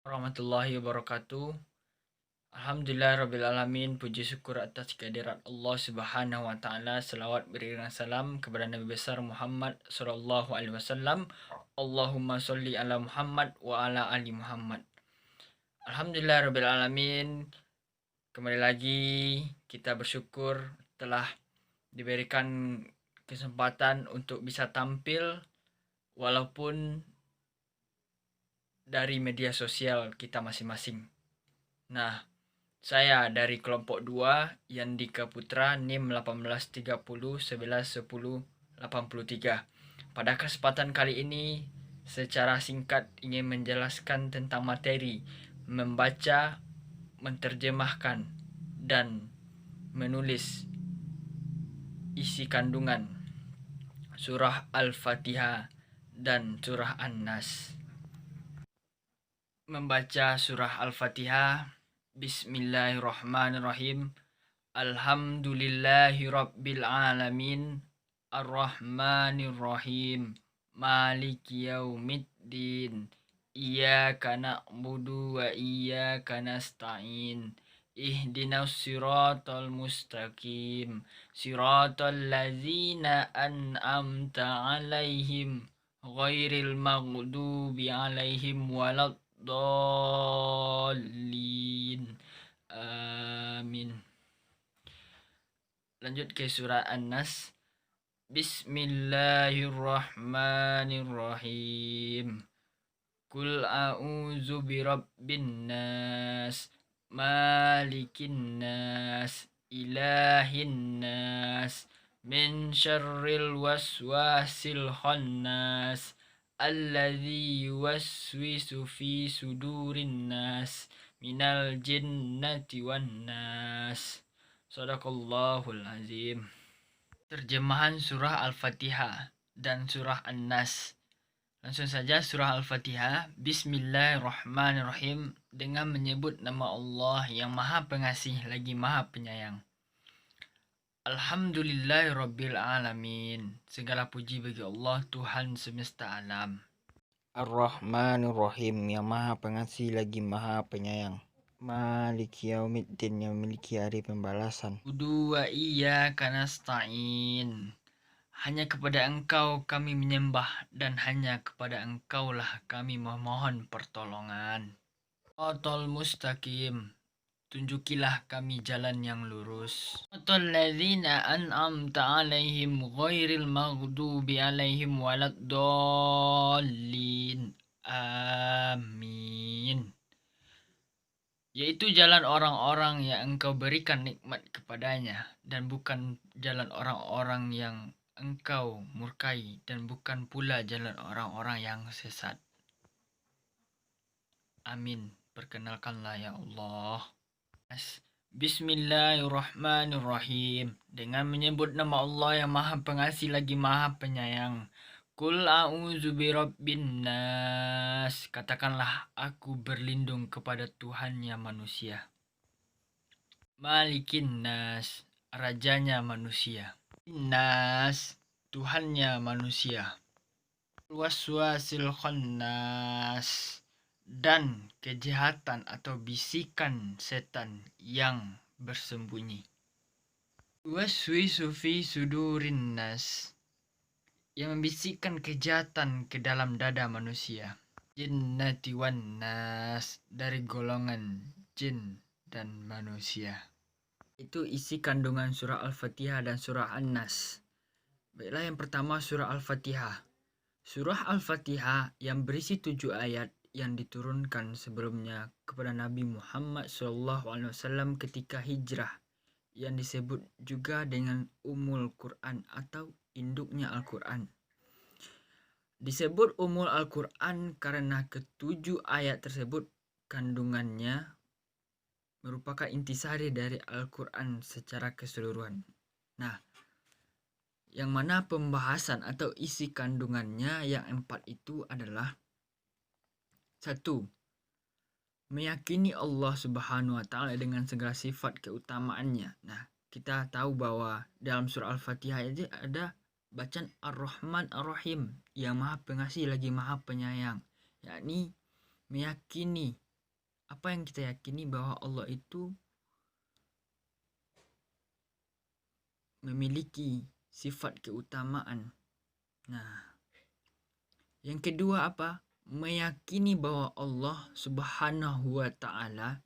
Warahmatullahi wabarakatuh. Alhamdulillahirrabbilalamin. Puji syukur atas kehadirat Allah Subhanahu wa taala. Selawat beriringan salam kepada Nabi besar Muhammad sallallahu alaihi wasallam. Allahumma sholli ala Muhammad wa ala ali Muhammad. Alhamdulillahirrabbilalamin. Kembali lagi kita bersyukur telah diberikan kesempatan untuk bisa tampil walaupun dari media sosial kita masing-masing. Nah, saya dari kelompok 2 Yandika Putra NIM 1830 11 10 83. Pada kesempatan kali ini secara singkat ingin menjelaskan tentang materi membaca, menerjemahkan dan menulis isi kandungan surah Al-Fatihah dan surah An-Nas. Membaca surah Al-Fatihah. Bismillahirrahmanirrahim. Alhamdulillahi rabbil alamin. Ar-Rahmanir-Rahim. Maliki yaumiddin. Iyyaka na'budu wa iyyaka nasta'in. Ihdinas siratal mustaqim. Siratal ladzina an'amta 'alaihim ghairil maghdubi 'alaihim waladdallin. Amin. Lanjut ke surah An-Nas. Bismillahirrahmanirrahim. Qul a'udzu birabbin nas, malikin nas, ilahin nas, min syarril waswasil khannas, alladzi yuwaswisu fi sudurin nas, minal jinnati wan nas. Shadaqallahul azim. Terjemahan surah Al-Fatihah dan surah An-Nas. Langsung saja surah Al-Fatihah. Bismillahirrahmanirrahim. Dengan menyebut nama Allah yang maha pengasih lagi maha penyayang. Alhamdulillahirabbil alamin. Segala puji bagi Allah Tuhan semesta alam. Ar-Rahmanir-Rahim, yang maha pengasih lagi maha penyayang. Maliki yaumiddin, yang memiliki hari pembalasan. Udu wa iyyaka nasta'in. Hanya kepada Engkau kami menyembah dan hanya kepada Engkaulah kami memohon pertolongan. Shiratal mustaqim. Tunjukilah kami jalan yang lurus. Shiratal ladzina an'amta 'alaihim ghairil maghdubi 'alaihim waladdallin. Amin. Yaitu jalan orang-orang yang Engkau berikan nikmat kepadanya, dan bukan jalan orang-orang yang Engkau murkai, dan bukan pula jalan orang-orang yang sesat. Amin. Perkenalkanlah ya Allah. Bismillahirrahmanirrahim. Dengan menyebut nama Allah yang maha pengasih lagi maha penyayang. Qul a'udzu birabbin nas. Katakanlah aku berlindung kepada Tuhannya manusia. Malikin nas, rajanya manusia. Nas, Tuhannya manusia. Waswasil khannas, dan kejahatan atau bisikan setan yang bersembunyi. Waswisu fi sudurin nas, yang membisikkan kejahatan ke dalam dada manusia. Jinnati wan nas, dari golongan jin dan manusia. Itu isi kandungan surah Al-Fatihah dan surah An-Nas. Baiklah, yang pertama surah Al-Fatihah. Surah Al-Fatihah yang berisi 7 ayat yang diturunkan sebelumnya kepada Nabi Muhammad SAW ketika hijrah, yang disebut juga dengan Ummul Quran atau induknya Al-Quran. Disebut Ummul Al-Quran karena ketujuh ayat tersebut kandungannya merupakan intisari dari Al-Quran secara keseluruhan. Nah, yang mana pembahasan atau isi kandungannya yang 4 itu adalah: 1. Meyakini Allah Subhanahu wa taala dengan segala sifat keutamaannya. Nah, kita tahu bahwa dalam surah Al-Fatihah itu ada bacaan Ar-Rahman Ar-Rahim, yang maha pengasih lagi maha penyayang, yakni meyakini apa yang kita yakini bahwa Allah itu memiliki sifat keutamaan. Nah, yang kedua apa? Meyakini bahwa Allah Subhanahu wa Ta'ala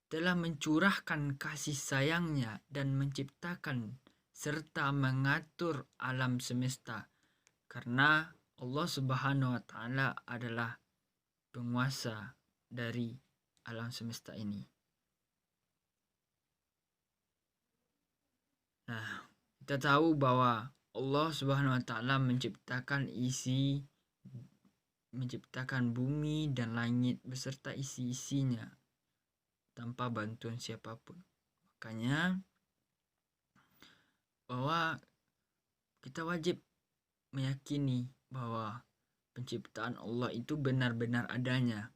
telah mencurahkan kasih sayangnya dan menciptakan serta mengatur alam semesta, karena Allah Subhanahu wa Ta'ala adalah penguasa dari alam semesta ini. Nah, kita tahu bahwa Allah Subhanahu wa Ta'ala menciptakan bumi dan langit beserta isi-isinya tanpa bantuan siapapun. Makanya bahwa kita wajib meyakini bahwa penciptaan Allah itu benar-benar adanya,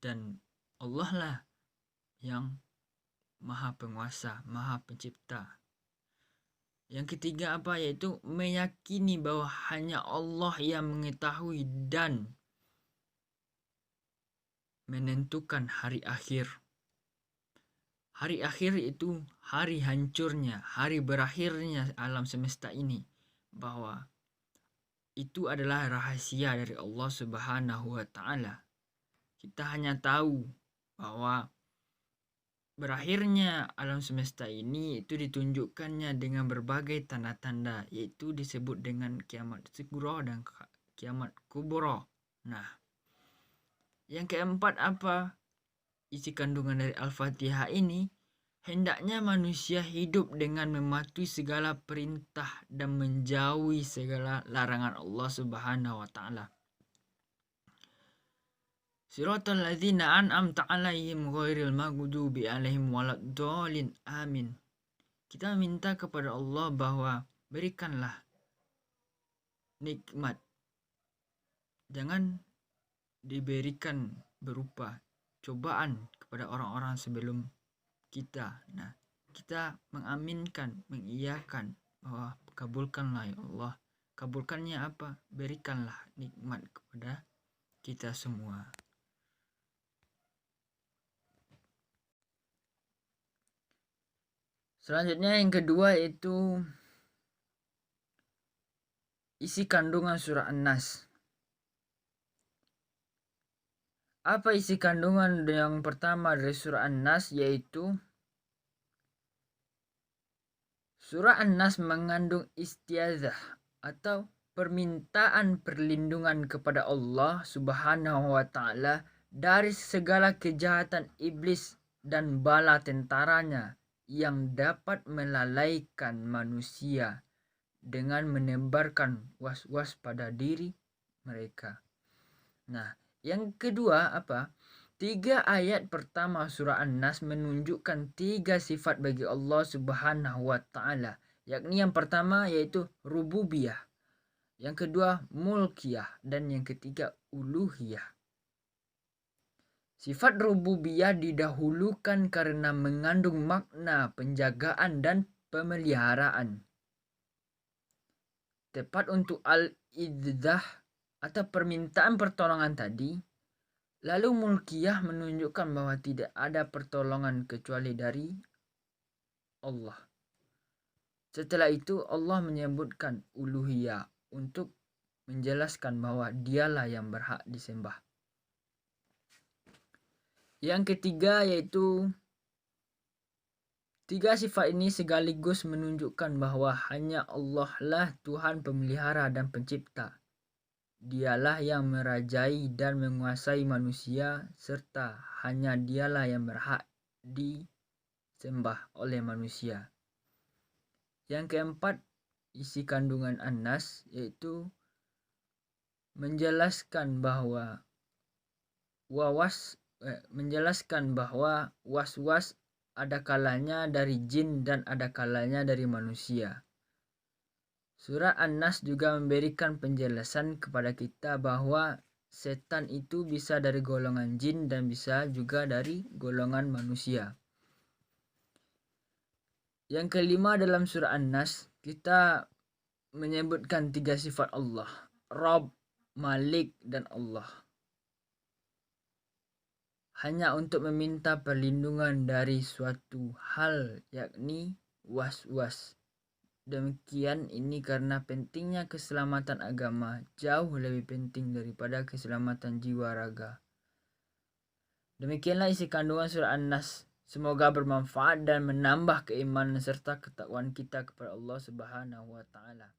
dan Allah lah yang maha penguasa, maha pencipta. Yang ketiga apa? Yaitu meyakini bahwa hanya Allah yang mengetahui dan menentukan hari akhir. Hari akhir itu hari hancurnya, hari berakhirnya alam semesta ini. Bahwa itu adalah rahasia dari Allah Subhanahu wa Ta'ala. Kita hanya tahu bahwa berakhirnya alam semesta ini itu ditunjukkannya dengan berbagai tanda-tanda, yaitu disebut dengan kiamat sugro dan kiamat kubro. Nah, yang keempat apa? Isi kandungan dari Al-Fatihah ini, hendaknya manusia hidup dengan mematuhi segala perintah dan menjauhi segala larangan Allah Subhanahu wa Ta'ala. Siratal ladzina an'amta 'alaihim ghairil maghdubi 'alaihim waladdallin. Amin. Kita minta kepada Allah bahwa berikanlah nikmat. Jangan diberikan berupa cobaan kepada orang-orang sebelum kita. Nah, kita mengaminkan, mengiyakan bahwa kabulkanlah ya Allah. Kabulkannya apa? Berikanlah nikmat kepada kita semua. Selanjutnya yang kedua itu isi kandungan surah An-Nas. Apa isi kandungan yang pertama dari surah An-Nas? Yaitu surah An-Nas mengandung istiazah atau permintaan perlindungan kepada Allah Subhanahu wa Ta'ala dari segala kejahatan iblis dan bala tentaranya yang dapat melalaikan manusia dengan menebarkan was-was pada diri mereka. Nah, yang kedua apa? 3 ayat pertama surah An-Nas menunjukkan 3 sifat bagi Allah Subhanahu wa Ta'ala, yakni yang pertama yaitu rububiyah, yang kedua mulkiyah, dan yang ketiga uluhiyah. Sifat rububiyah didahulukan karena mengandung makna penjagaan dan pemeliharaan. Tepat untuk al-idzah atau permintaan pertolongan tadi. Lalu mulkiyah menunjukkan bahwa tidak ada pertolongan kecuali dari Allah. Setelah itu Allah menyebutkan uluhiyah untuk menjelaskan bahwa dialah yang berhak disembah. Yang ketiga yaitu 3 sifat ini sekaligus menunjukkan bahwa hanya Allah lah Tuhan pemelihara dan pencipta. Dialah yang merajai dan menguasai manusia, serta hanya dialah yang berhak disembah oleh manusia. Yang keempat, isi kandungan An-Nas yaitu menjelaskan bahwa was-was ada kalanya dari jin dan ada kalanya dari manusia. Surah An-Nas juga memberikan penjelasan kepada kita bahwa setan itu bisa dari golongan jin dan bisa juga dari golongan manusia. Yang kelima dalam surah An-Nas kita menyebutkan 3 sifat Allah, Rabb, Malik, dan Allah. hanya untuk meminta perlindungan dari suatu hal, yakni was-was. Demikian ini karena pentingnya keselamatan agama jauh lebih penting daripada keselamatan jiwa raga. Demikianlah isi kandungan surah An-Nas. Semoga bermanfaat dan menambah keimanan serta ketakwaan kita kepada Allah Subhanahu wa taala.